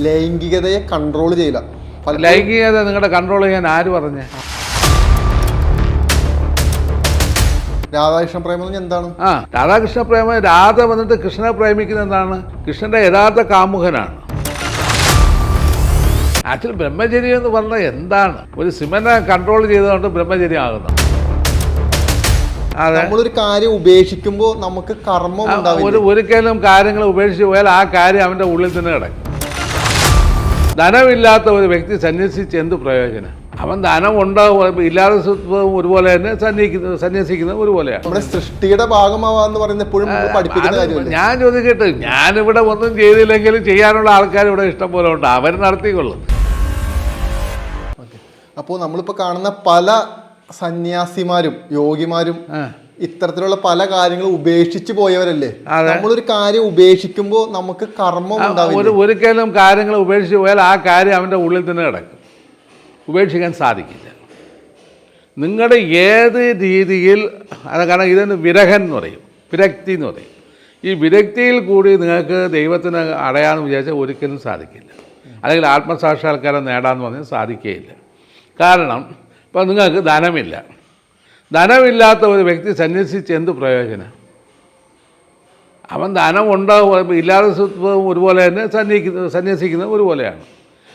ലൈംഗികതയെ control ചെയ്യില്ല. ലൈംഗികത നിങ്ങളുടെ കൺട്രോൾ ചെയ്യാൻ ആര് പറഞ്ഞേ? രാധാകൃഷ്ണ പ്രേമം എന്താണ്? രാധാകൃഷ്ണ പ്രേമം, രാധ വന്നിട്ട് കൃഷ്ണനെ പ്രേമിക്കുന്ന എന്താണ്? കൃഷ്ണന്റെ യഥാർത്ഥ കാമുകനാണ്. ആക്ച്വലി ബ്രഹ്മചര്യം എന്ന് പറഞ്ഞാൽ എന്താണ്? ഒരു സിമനെ കൺട്രോൾ ചെയ്തുകൊണ്ട് ബ്രഹ്മചര്യം ആകുന്നു. നമ്മളൊരു കാര്യം ഉപേക്ഷിക്കുമ്പോൾ നമുക്ക് കർമ്മം ഒരിക്കലും കാര്യങ്ങൾ ഉപേക്ഷിച്ച് പോയാൽ ആ കാര്യം അവൻ്റെ ഉള്ളിൽ തന്നെ കിടക്കും. ധനമില്ലാത്ത ഒരു വ്യക്തി സന്യസിച്ച് എന്ത് പ്രയോജനം? അവൻ ധനം ഉണ്ടാവും ഇല്ലാതെ ഒരുപോലെ തന്നെ സന്യസിക്കുന്നത് ഒരുപോലെയാണ്. നമ്മുടെ സൃഷ്ടിയുടെ ഭാഗമാവാന്ന് പറയുന്നത് എപ്പോഴും പഠിപ്പിക്കുന്ന കാര്യമല്ലേ? ഞാൻ ചോദിക്കട്ടെ, ഞാനിവിടെ ഒന്നും ചെയ്തില്ലെങ്കിലും ചെയ്യാനുള്ള ആൾക്കാർ ഇവിടെ ഇഷ്ടം പോലെ ഉണ്ട്, അവർ നടത്തിക്കൊള്ളും. അപ്പോൾ നമ്മളിപ്പോൾ കാണുന്ന പല സന്യാസിമാരും യോഗിമാരും ഇത്തരത്തിലുള്ള പല കാര്യങ്ങളും ഉപേക്ഷിച്ച് പോയവരല്ലേ? നമ്മളൊരു കാര്യം ഉപേക്ഷിക്കുമ്പോൾ നമുക്ക് കർമ്മം ഉണ്ടാവില്ല. ഒരിക്കലും കാര്യങ്ങൾ ഉപേക്ഷിച്ച് പോയാൽ ആ കാര്യം അവൻ്റെ ഉള്ളിൽ തന്നെ കിടക്കും, ഉപേക്ഷിക്കാൻ സാധിക്കില്ല. നിങ്ങളുടെ ഏത് രീതിയിൽ കാരണം ഇതിന് വിരഹൻ എന്ന് പറയും, വിരക്തി എന്ന് പറയും. ഈ വിരക്തിയിൽ കൂടി നിങ്ങൾക്ക് ദൈവത്തിന് അടയാന്ന് വിചാരിച്ചാൽ ഒരിക്കലും സാധിക്കില്ല. അല്ലെങ്കിൽ ആത്മസാക്ഷാത്കാരം നേടാമെന്ന് പറഞ്ഞാൽ സാധിക്കുകയില്ല. കാരണം ഇപ്പോൾ നിങ്ങൾക്ക് ധനമില്ല. ധനമില്ലാത്ത ഒരു വ്യക്തി സന്യസിച്ച് എന്ത് പ്രയോജനം? അവൻ ധനം ഉണ്ടാവും ഇല്ലാതെ ഒരുപോലെ തന്നെ സന്യസിക്കുന്നത് ഒരുപോലെയാണ്.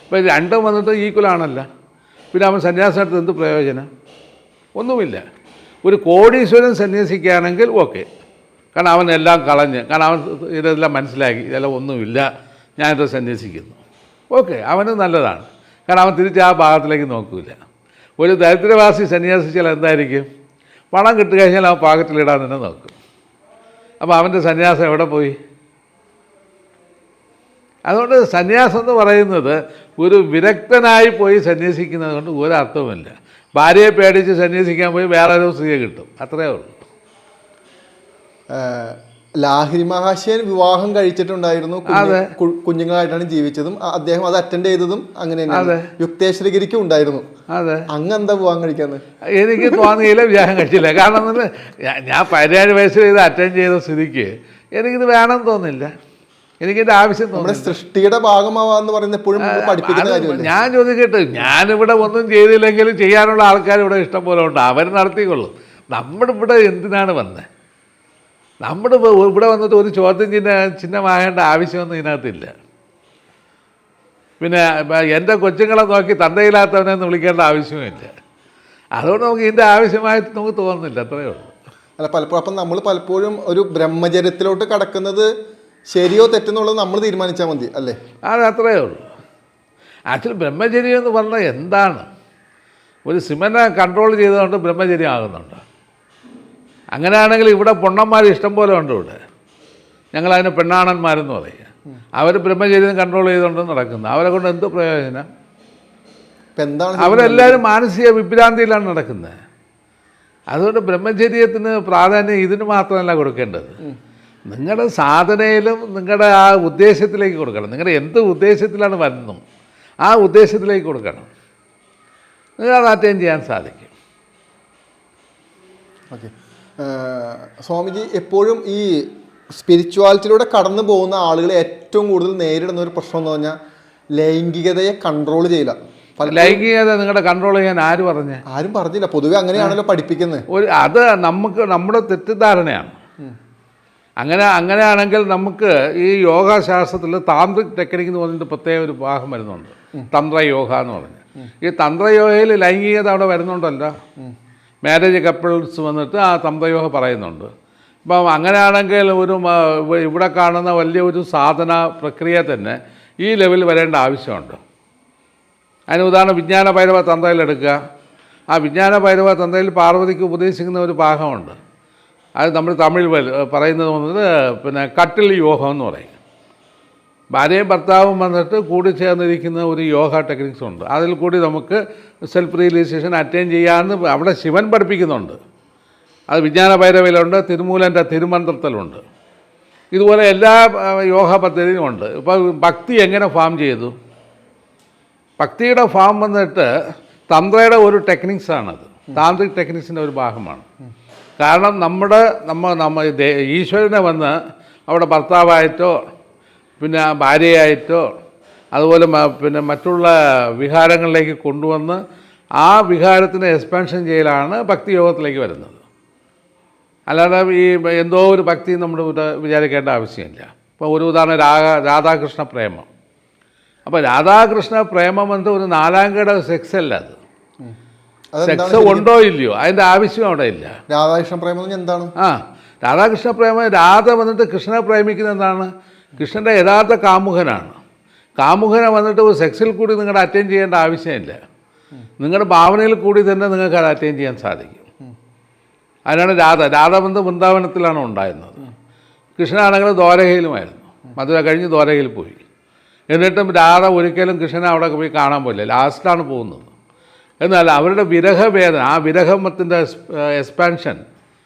ഇപ്പോൾ രണ്ടും വന്നിട്ട് ഈക്വലാണല്ല. പിന്നെ അവൻ സന്യാസത്തിനടുത്ത് എന്ത് പ്രയോജനം? ഒന്നുമില്ല. ഒരു കോടീശ്വരൻ സന്യസിക്കുകയാണെങ്കിൽ ഓക്കെ, കാരണം അവൻ എല്ലാം കളഞ്ഞ്, കാരണം അവൻ ഇതെല്ലാം മനസ്സിലാക്കി, ഇതെല്ലാം ഒന്നുമില്ല, ഞാനിത് സന്യസിക്കുന്നു, ഓക്കെ, അവന് നല്ലതാണ്. കാരണം അവൻ തിരിച്ച് ആ ഭാഗത്തിലേക്ക് നോക്കില്ല. ഒരു ദരിദ്രവാസി സന്യാസിച്ചാൽ എന്തായിരിക്കും? പണം കിട്ടുകഴിഞ്ഞാൽ അവൻ പാകത്തിലിടാൻ തന്നെ നോക്കും. അപ്പോൾ അവൻ്റെ സന്യാസം എവിടെ പോയി? അതുകൊണ്ട് സന്യാസം എന്ന് പറയുന്നത് ഒരു വിരക്തനായി പോയി സന്യസിക്കുന്നത് കൊണ്ട് ഒരർത്ഥവുമില്ല. ഭാര്യയെ പേടിച്ച് സന്യസിക്കാൻ പോയി വേറെ ഒരു സ്ത്രീയെ കിട്ടും, അത്രയേ ഉള്ളൂ. ലാഹിരി മഹാശയൻ വിവാഹം കഴിച്ചിട്ടുണ്ടായിരുന്നു, കുഞ്ഞുങ്ങളായിട്ടാണ് ജീവിച്ചതും. അദ്ദേഹം അത് അറ്റൻഡ് ചെയ്തതും അങ്ങനെ തന്നെയാണ്. യുക്തേശ്വരഗിരിക്കും ഉണ്ടായിരുന്നു. അതെ, അങ്ങ് എന്താ വിവാഹം കഴിക്കാന്ന് എനിക്ക് തോന്നിയില്ല, വിവാഹം കഴിച്ചില്ല. കാരണം ഞാൻ 17 വയസ്സിൽ ഇത് അറ്റൻഡ് ചെയ്ത സ്ഥിതിക്ക് എനിക്കിത് വേണമെന്ന് തോന്നില്ല, എനിക്കിത് ആവശ്യം തോന്നുന്നു. സൃഷ്ടിയുടെ ഭാഗമാവാന്ന് പറയുന്നത് എപ്പോഴും പഠിപ്പിക്കുന്ന കാര്യമല്ലേ? ഞാൻ ചോദിക്കട്ടെ, ഞാനിവിടെ ഒന്നും ചെയ്തില്ലെങ്കിലും ചെയ്യാനുള്ള ആൾക്കാർ ഇവിടെ ഇഷ്ടം പോലെ ഉണ്ട്, അവർ നടത്തിക്കൊള്ളും. ഇവിടെ എന്തിനാണ് വന്നത്? നമ്മുടെ ഇവിടെ വന്നിട്ട് ഒരു ചോദ്യം ചിഹ്നമാകേണ്ട ആവശ്യമൊന്നും ഇതിനകത്തില്ല. പിന്നെ എൻ്റെ കൊച്ചുങ്ങളെ നോക്കി തന്തയില്ലാത്തവനെന്ന് വിളിക്കേണ്ട ആവശ്യമില്ല. അതുകൊണ്ട് നമുക്ക് ഇതിൻ്റെ ആവശ്യമായിട്ട് നമുക്ക് തോന്നുന്നില്ല, അത്രയേ ഉള്ളൂ. അല്ല, പലപ്പോഴും അപ്പം നമ്മൾ പലപ്പോഴും ഒരു ബ്രഹ്മചര്യത്തിലോട്ട് കടക്കുന്നത് ശരിയോ തെറ്റെന്നുള്ളത് നമ്മൾ തീരുമാനിച്ചാൽ മതി അല്ലേ? അത്രയേ ഉള്ളൂ. ആക്ച്വലി ബ്രഹ്മചര്യം എന്ന് പറഞ്ഞാൽ എന്താണ്? ഒരു സിമനെ കൺട്രോൾ ചെയ്തുകൊണ്ട് ബ്രഹ്മചര്യം ആകുന്നുണ്ട്. അങ്ങനെയാണെങ്കിൽ ഇവിടെ പൊണ്ണന്മാർ ഇഷ്ടം പോലെ ഉണ്ട്. ഇവിടെ ഞങ്ങളതിന് പെണ്ണാണന്മാരെന്ന് പറയും. അവർ ബ്രഹ്മചര്യം കൺട്രോൾ ചെയ്തുകൊണ്ട് നടക്കുന്നത്. അവരെ കൊണ്ട് എന്ത് പ്രയോജനം? അവരെല്ലാവരും മാനസിക വിഭ്രാന്തിയിലാണ് നടക്കുന്നത്. അതുകൊണ്ട് ബ്രഹ്മചര്യത്തിന് പ്രാധാന്യം ഇതിന് മാത്രമല്ല കൊടുക്കേണ്ടത്, നിങ്ങളുടെ സാധനയിലും നിങ്ങളുടെ ആ ഉദ്ദേശത്തിലേക്ക് കൊടുക്കണം. നിങ്ങളുടെ എന്ത് ഉദ്ദേശത്തിലാണ് വരുന്നു ആ ഉദ്ദേശത്തിലേക്ക് കൊടുക്കണം. നിങ്ങളത് അറ്റൈൻ ചെയ്യാൻ സാധിക്കും. ഓക്കെ, സ്വാമിജി, എപ്പോഴും ഈ സ്പിരിച്വാലിറ്റിയിലൂടെ കടന്നു പോകുന്ന ആളുകൾ ഏറ്റവും കൂടുതൽ നേരിടുന്ന ഒരു പ്രശ്നം എന്ന് പറഞ്ഞാൽ ലൈംഗികതയെ കൺട്രോൾ ചെയ്യില്ല. ലൈംഗികത നിങ്ങളുടെ കൺട്രോൾ ചെയ്യാൻ ആര് പറഞ്ഞേ? ആരും പറഞ്ഞില്ല, പൊതുവെ അങ്ങനെയാണല്ലോ പഠിപ്പിക്കുന്നത്. അത് നമ്മുടെ തെറ്റിദ്ധാരണയാണ്. അങ്ങനെയാണെങ്കിൽ നമുക്ക് ഈ യോഗാശാസ്ത്രത്തിൽ താന്ത്രിക് ടെക്നിക്ക് എന്ന് പറഞ്ഞിട്ട് പ്രത്യേക ഒരു ഭാഗം വരുന്നുണ്ട്, തന്ത്രയോഗ എന്ന് പറഞ്ഞ്. ഈ തന്ത്രയോഗയിൽ ലൈംഗികത അവിടെ വരുന്നുണ്ടല്ലോ. മാരേജ് കപ്പിൾസ് വന്നിട്ട് ആ തന്ത്രയോഗ പറയുന്നുണ്ട്. അപ്പം അങ്ങനെയാണെങ്കിൽ ഇവിടെ കാണുന്ന വലിയൊരു സാധന പ്രക്രിയ തന്നെ ഈ ലെവലിൽ വരേണ്ട ആവശ്യമുണ്ട്. അതിന് ഉദാഹരണം വിജ്ഞാന ഭൈരവ തന്ത്രയിലെടുക്കുക. ആ വിജ്ഞാന ഭൈരവ തന്ത്രയിൽ പാർവതിക്ക് ഉപദേശിക്കുന്ന ഒരു ഭാഗമുണ്ട്. അത് നമ്മൾ തമിഴ് പറയുന്നത് വന്നത് പിന്നെ കട്ടിൽ യോഗം എന്ന് പറയും. ഭാര്യയും ഭർത്താവും വന്നിട്ട് കൂടി ചേർന്നിരിക്കുന്ന ഒരു യോഗ ടെക്നിക്സ് ഉണ്ട്. അതിൽ കൂടി നമുക്ക് സെൽഫ് റിയലൈസേഷൻ അറ്റൈൻ ചെയ്യാമെന്ന് അവിടെ ശിവൻ പഠിപ്പിക്കുന്നുണ്ട്. അത് വിജ്ഞാന ഭൈരവയിലുണ്ട്, തിരുമൂലൻ്റെ തിരുമന്ത്രത്തിലുണ്ട്. ഇതുപോലെ എല്ലാ യോഗ പദ്ധതിയും ഉണ്ട്. ഇപ്പോൾ ഭക്തി എങ്ങനെ ഫാം ചെയ്തു? ഭക്തിയുടെ ഫാം വന്നിട്ട് തന്ത്രയുടെ ഒരു ടെക്നിക്സാണത്, താന്ത്രിക് ടെക്നിക്സിൻ്റെ ഒരു ഭാഗമാണ്. കാരണം നമ്മ ഈശ്വരനെ വന്ന് അവിടെ ഭർത്താവായിട്ടോ പിന്നെ ഭാര്യയായിട്ടോ അതുപോലെ പിന്നെ മറ്റുള്ള വിഹാരങ്ങളിലേക്ക് കൊണ്ടുവന്ന് ആ വിഹാരത്തിനെ എക്സ്പാൻഷൻ ചെയ്യലാണ് ഭക്തിയോഗത്തിലേക്ക് വരുന്നത്. അല്ലാതെ ഈ എന്തോ ഒരു ഭക്തി നമ്മൾ വിചാരിക്കേണ്ട ആവശ്യമില്ല. ഇപ്പോൾ ഒരു ഉദാഹരണം രാധാകൃഷ്ണ പ്രേമം. അപ്പോൾ രാധാകൃഷ്ണ പ്രേമം എന്നത് ഒരു നാലാംകട സെക്സ് അല്ല. അത് സെക്സ് ഉണ്ടോ ഇല്ലയോ അതിൻ്റെ ആവശ്യം അവിടെ ഇല്ല. രാധാകൃഷ്ണ പ്രേമം എന്താണ്? രാധാകൃഷ്ണ പ്രേമം, രാധ വന്നിട്ട് കൃഷ്ണനെ പ്രേമിക്കുന്നത് എന്താണ്? കൃഷ്ണൻ്റെ യഥാർത്ഥ കാമുകനാണ്. കാമുകനെ വന്നിട്ട് ഒരു സെക്സിൽ കൂടി നിങ്ങളുടെ അറ്റൻഡ് ചെയ്യേണ്ട ആവശ്യമില്ല. നിങ്ങളുടെ ഭാവനയിൽ കൂടി തന്നെ നിങ്ങൾക്ക് അത് അറ്റൻഡ് ചെയ്യാൻ സാധിക്കും. അതിനാണ് രാധാബന്ധം വൃന്ദാവനത്തിലാണ് ഉണ്ടായിരുന്നത്. കൃഷ്ണനാണെങ്കിൽ ദ്വാരകയിലുമായിരുന്നു. മധുര കഴിഞ്ഞ് ദ്വാരകയിൽ പോയി. എന്നിട്ടും രാധ ഒരിക്കലും കൃഷ്ണനെ അവിടെ പോയി കാണാൻ പോയില്ല. ലാസ്റ്റാണ് പോകുന്നത്. എന്നാൽ അവരുടെ വിരഹവേദന, ആ വിരഹത്തിൻ്റെ എക്സ്പാൻഷൻ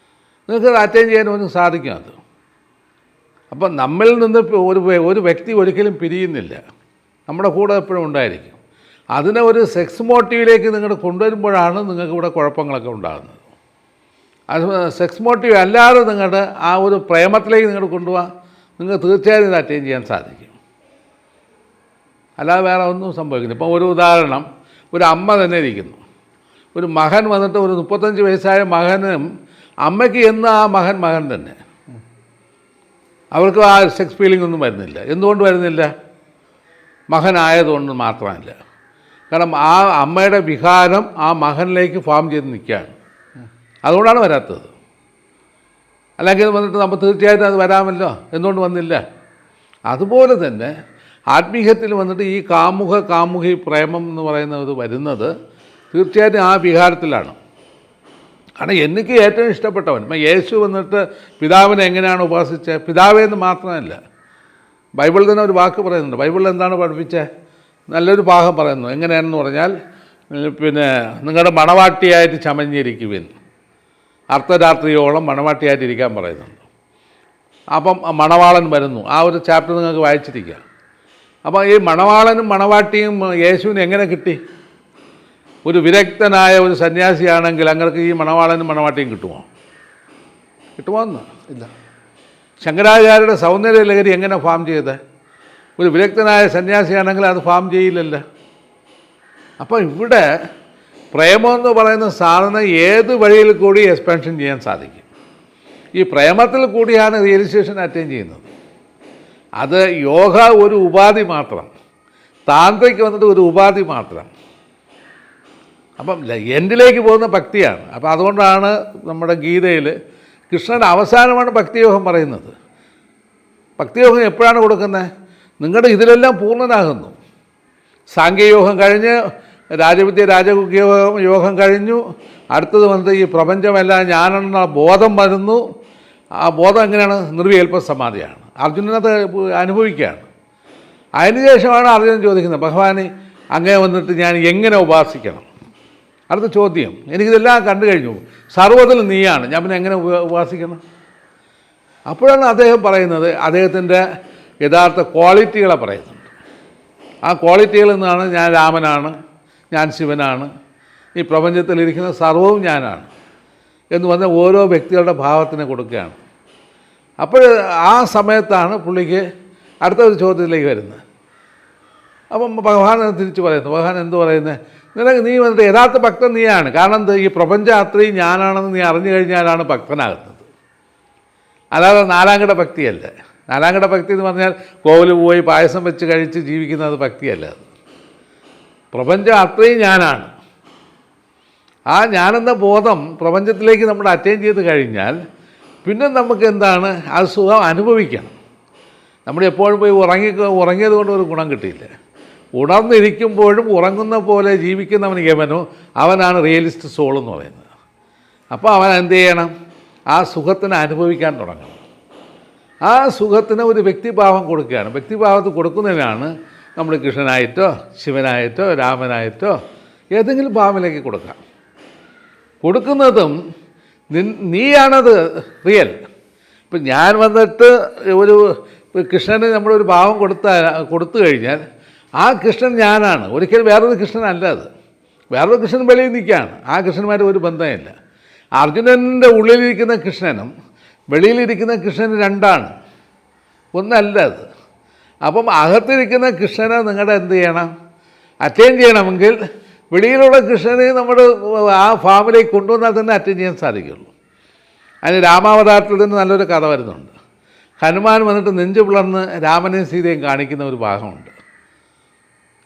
നിങ്ങൾക്ക് അറ്റൻഡ് ചെയ്യാൻ ഒന്നും സാധിക്കും. അത് അപ്പം നമ്മിൽ നിന്ന് ഒരു വ്യക്തി ഒരിക്കലും പിരിയുന്നില്ല, നമ്മുടെ കൂടെ എപ്പോഴും ഉണ്ടായിരിക്കും. അതിനെ ഒരു സെക്സ് മോട്ടീവിലേക്ക് നിങ്ങൾ കൊണ്ടുവരുമ്പോഴാണ് നിങ്ങൾക്ക് ഇവിടെ കുഴപ്പങ്ങളൊക്കെ ഉണ്ടാകുന്നത്. അത് സെക്സ് മോട്ടീവ് അല്ലാതെ നിങ്ങളുടെ ആ ഒരു പ്രേമത്തിലേക്ക് നിങ്ങൾ കൊണ്ടുപോകാൻ നിങ്ങൾക്ക് തീർച്ചയായും ഇത് അറ്റൻഡ് ചെയ്യാൻ സാധിക്കും. അല്ലാതെ വേറെ ഒന്നും സംഭവിക്കുന്നില്ല. ഇപ്പോൾ ഒരു ഉദാഹരണം, ഒരു അമ്മ തന്നെ ഇരിക്കുന്നു. ഒരു മകൻ വന്നിട്ട് ഒരു 35 വയസ്സായ മകനും അമ്മയ്ക്ക് എന്ന് ആ മകൻ തന്നെ. അവർക്ക് ആ സെക്സ് ഫീലിംഗ് ഒന്നും വരുന്നില്ല. എന്തുകൊണ്ട് വരുന്നില്ല? മകനായതുകൊണ്ട് മാത്രമല്ല. കാരണം ആ അമ്മയുടെ വികാരം ആ മകനിലേക്ക് ഫാം ചെയ്ത് നിൽക്കുകയാണ്. അതുകൊണ്ടാണ് വരാത്തത്. അല്ലെങ്കിൽ വന്നിട്ട് നമ്മൾ തീർച്ചയായിട്ടും അത് വരാമല്ലോ, എന്തുകൊണ്ട് വന്നില്ല? അതുപോലെ തന്നെ ആത്മീയത്തിൽ വന്നിട്ട് ഈ കാമുകി പ്രേമം എന്ന് പറയുന്നത് വരുന്നത് തീർച്ചയായിട്ടും ആ വികാരത്തിലാണ്. കാരണം എനിക്ക് ഏറ്റവും ഇഷ്ടപ്പെട്ടവൻ ഇപ്പം യേശു വന്നിട്ട് പിതാവിനെ എങ്ങനെയാണ് ഉപാസിച്ചത്? പിതാവേ എന്ന് മാത്രമല്ല, ബൈബിളിൽ തന്നെ ഒരു വാക്ക് പറയുന്നുണ്ട്. ബൈബിളിൽ എന്താണ് പഠിപ്പിച്ചത്? നല്ലൊരു ഭാഗം പറയുന്നു. എങ്ങനെയാണെന്ന് പറഞ്ഞാൽ, പിന്നെ നിങ്ങളുടെ മണവാട്ടിയായിട്ട് ചമഞ്ഞിരിക്കുവിൻ, അർദ്ധരാത്രിയോളം മണവാട്ടിയായിട്ടിരിക്കാൻ പറയുന്നുണ്ട്. അപ്പം മണവാളൻ വരുന്നു. ആ ഒരു ചാപ്റ്റർ നിങ്ങൾക്ക് വായിച്ചിരിക്കുക. അപ്പോൾ ഈ മണവാളനും മണവാട്ടിയും യേശുവിന് എങ്ങനെ കിട്ടി? ഒരു വിരക്തനായ ഒരു സന്യാസിയാണെങ്കിൽ അങ്ങനെ ഈ മണവാളനും മണവാട്ടിയും കിട്ടുമോ എന്ന് ഇല്ല. ശങ്കരാചാര്യരുടെ സൗന്ദര്യ ലഹരി എങ്ങനെ ഫാം ചെയ്തത്? ഒരു വിരക്തനായ സന്യാസിയാണെങ്കിൽ അത് ഫാം ചെയ്യില്ലല്ലോ. അപ്പോൾ ഇവിടെ പ്രേമമെന്ന് പറയുന്ന സാധനം ഏത് വഴിയിൽ കൂടി എക്സ്പാൻഷൻ ചെയ്യാൻ സാധിക്കും. ഈ പ്രേമത്തിൽ കൂടിയാണ് റിയലൈസേഷൻ അറ്റൈൻ ചെയ്യുന്നത്. അത് യോഗ ഒരു ഉപാധി മാത്രം, താന്ത്രിക്ക് വന്നിട്ട് ഒരു ഉപാധി മാത്രം. അപ്പം എൻഡിലേക്ക് പോകുന്ന ഭക്തിയാണ്. അപ്പം അതുകൊണ്ടാണ് നമ്മുടെ ഗീതയിൽ കൃഷ്ണൻ്റെ അവസാനമാണ് ഭക്തിയോഗം പറയുന്നത്. ഭക്തിയോഗം എപ്പോഴാണ് കൊടുക്കുന്നത്? നിങ്ങളുടെ ഇതിലെല്ലാം പൂർണ്ണനാകുന്നു. സാങ്കേയോഗം കഴിഞ്ഞ് രാജവിദ്യ യോഗം കഴിഞ്ഞു. അടുത്തത് വന്നത് ഈ പ്രപഞ്ചമെല്ലാം ഞാനെന്ന ബോധം വരുന്നു. ആ ബോധം എങ്ങനെയാണ്? നിർവികൽപ്പ സമാധിയാണ്. അർജുനനത് അനുഭവിക്കുകയാണ്. അതിനുശേഷമാണ് അർജുനൻ ചോദിക്കുന്നത്, ഭഗവാനെ അങ്ങേ വന്നിട്ട് ഞാൻ എങ്ങനെ ഉപാസിക്കണം? അടുത്ത ചോദ്യം, എനിക്കിതെല്ലാം കണ്ടു കഴിഞ്ഞു, സർവ്വത്തിൽ നീയാണ്, ഞാൻ പിന്നെ എങ്ങനെ ഉപാസിക്കണം? അപ്പോഴാണ് അദ്ദേഹം പറയുന്നത്, അദ്ദേഹത്തിൻ്റെ യഥാർത്ഥ ക്വാളിറ്റികളെ പറയുന്നുണ്ട്. ആ ക്വാളിറ്റികളിൽ നിന്നാണ് ഞാൻ രാമനാണ്, ഞാൻ ശിവനാണ്, ഈ പ്രപഞ്ചത്തിലിരിക്കുന്ന സർവ്വവും ഞാനാണ് എന്ന് പറഞ്ഞാൽ ഓരോ വ്യക്തികളുടെ ഭാവത്തിനെ കൊടുക്കുകയാണ്. അപ്പോൾ ആ സമയത്താണ് പുള്ളിക്ക് അടുത്ത ഒരു ചോദ്യത്തിലേക്ക് വരുന്നത്. അപ്പം ഭഗവാൻ തിരിച്ച് പറയുന്നു. ഭഗവാൻ എന്ത് പറയുന്നത്? നീ വന്നിട്ട് യഥാർത്ഥ ഭക്തൻ നീയാണ്. കാരണം ഈ പ്രപഞ്ചം അത്രയും ഞാനാണെന്ന് നീ അറിഞ്ഞു കഴിഞ്ഞാലാണ് ഭക്തനാകുന്നത്. അല്ലാതെ നാലാംകിട ഭക്തിയല്ല. നാലാംകിട ഭക്തി എന്ന് പറഞ്ഞാൽ കോവിൽ പോയി പായസം വെച്ച് കഴിച്ച് ജീവിക്കുന്നത് ഭക്തിയല്ല. അത് പ്രപഞ്ചം അത്രയും ഞാനാണ്. ആ ഞാനെന്ന ബോധം പ്രപഞ്ചത്തിലേക്ക് നമ്മൾ അറ്റൈൻ ചെയ്ത് കഴിഞ്ഞാൽ പിന്നെ നമുക്ക് എന്താണ്? അത് സുഖം അനുഭവിക്കണം. നമ്മൾ എപ്പോഴും പോയി ഉറങ്ങിയത് കൊണ്ട് ഒരു ഗുണം കിട്ടിയില്ല. ഉണർന്നിരിക്കുമ്പോഴും ഉറങ്ങുന്ന പോലെ ജീവിക്കുന്നവൻ യമനോ, അവനാണ് റിയലിസ്റ്റ് സോൾ എന്ന് പറയുന്നത്. അപ്പോൾ അവൻ എന്ത് ചെയ്യണം? ആ സുഖത്തിനെ അനുഭവിക്കാൻ തുടങ്ങണം. ആ സുഖത്തിന് ഒരു വ്യക്തിഭാവം കൊടുക്കുകയാണ്. വ്യക്തിഭാവത്ത് കൊടുക്കുന്നതിനാണ് നമ്മൾ കൃഷ്ണനായിട്ടോ ശിവനായിട്ടോ രാമനായിട്ടോ ഏതെങ്കിലും ഭാവത്തിലേക്ക് കൊടുക്കാം. കൊടുക്കുന്നതും നീയാണത് റിയൽ. ഇപ്പം ഞാൻ വന്നിട്ട് ഒരു കൃഷ്ണന് നമ്മളൊരു ഭാവം കൊടുത്തു കഴിഞ്ഞാൽ ആ കൃഷ്ണൻ ഞാനാണ്, ഒരിക്കലും വേറൊരു കൃഷ്ണനല്ല. അത് വേറൊരു കൃഷ്ണൻ വെളിയിൽ നിൽക്കുകയാണ്. ആ കൃഷ്ണന്മാർ ഒരു ബന്ധമില്ല. അർജുനൻ്റെ ഉള്ളിലിരിക്കുന്ന കൃഷ്ണനും വെളിയിലിരിക്കുന്ന കൃഷ്ണനും രണ്ടാണ്, ഒന്നല്ല അത്. അപ്പം അകത്തിരിക്കുന്ന കൃഷ്ണനെ നിങ്ങളുടെ എന്ത് ചെയ്യണം, അറ്റൈൻ ചെയ്യണമെങ്കിൽ വെളിയിലുള്ള കൃഷ്ണനെ നമ്മുടെ ആ ഫാമിലേക്ക് കൊണ്ടുവന്നാൽ തന്നെ അറ്റൈൻ ചെയ്യാൻ സാധിക്കുള്ളൂ. അതിന് രാമാവതാരത്തിൽ തന്നെ നല്ലൊരു കഥ വരുന്നുണ്ട്. ഹനുമാൻ വന്നിട്ട് നെഞ്ചു പിളർന്ന് രാമനെയും സീതയും കാണിക്കുന്ന ഒരു ഭാഗമുണ്ട്.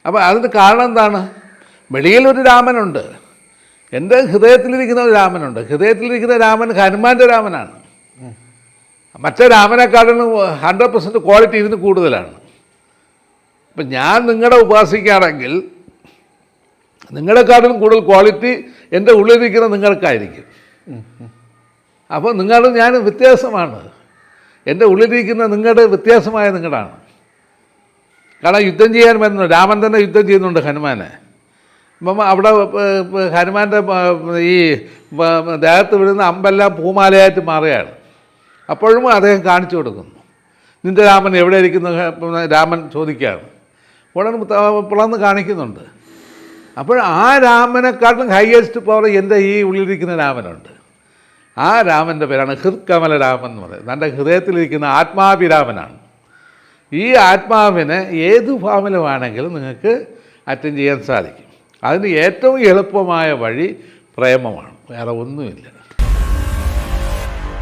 അപ്പോൾ അതിന് കാരണം എന്താണ്? വെളിയിലൊരു രാമനുണ്ട്, എൻ്റെ ഹൃദയത്തിലിരിക്കുന്ന ഒരു രാമനുണ്ട്. ഹൃദയത്തിലിരിക്കുന്ന രാമൻ ഹനുമാൻ്റെ രാമനാണ്. മറ്റേ രാമനെക്കാളും 100% ക്വാളിറ്റി ഇതിന് കൂടുതലാണ്. അപ്പം ഞാൻ നിങ്ങളെ ഉപാസിക്കുകയാണെങ്കിൽ നിങ്ങളെക്കാളും കൂടുതൽ ക്വാളിറ്റി എൻ്റെ ഉള്ളിലിരിക്കുന്ന നിങ്ങൾക്കായിരിക്കും. അപ്പോൾ നിങ്ങൾ ഞാൻ വ്യത്യാസമാണ്, എൻ്റെ ഉള്ളിലിരിക്കുന്ന നിങ്ങളുടെ വ്യത്യാസമായ നിങ്ങളാണ്. കാരണം യുദ്ധം ചെയ്യാൻ വരുന്നു, രാമൻ തന്നെ യുദ്ധം ചെയ്യുന്നുണ്ട് ഹനുമാനെ. അപ്പം അവിടെ ഹനുമാൻ്റെ ഈ ദേഹത്ത് വിടുന്ന അമ്പെല്ലാം പൂമാലയായിട്ട് മാറുകയാണ്. അപ്പോഴും അദ്ദേഹം കാണിച്ചു കൊടുക്കുന്നു, നിൻ്റെ രാമൻ എവിടെ ഇരിക്കുന്നു? രാമൻ ചോദിക്കുകയാണ്. ഉടനെ പിളർന്ന് കാണിക്കുന്നുണ്ട്. അപ്പോൾ ആ രാമനെക്കാട്ടിലും ഹയസ്റ്റ് പവർ എൻ്റെ ഈ ഉള്ളിലിരിക്കുന്ന രാമനുണ്ട്. ആ രാമൻ്റെ പേരാണ് ഹൃത്കമല രാമൻ എന്ന് പറയുന്നത്. തൻ്റെ ഹൃദയത്തിലിരിക്കുന്ന ആത്മാഭിരാമനാണ്. ഈ ആത്മാവിനെ ഏത് ഫാമിലുമാണെങ്കിലും നിങ്ങൾക്ക് അറ്റൻഡ് ചെയ്യാൻ സാധിക്കും. അതിന് ഏറ്റവും എളുപ്പമായ വഴി പ്രേമമാണ്, വേറെ ഒന്നുമില്ല.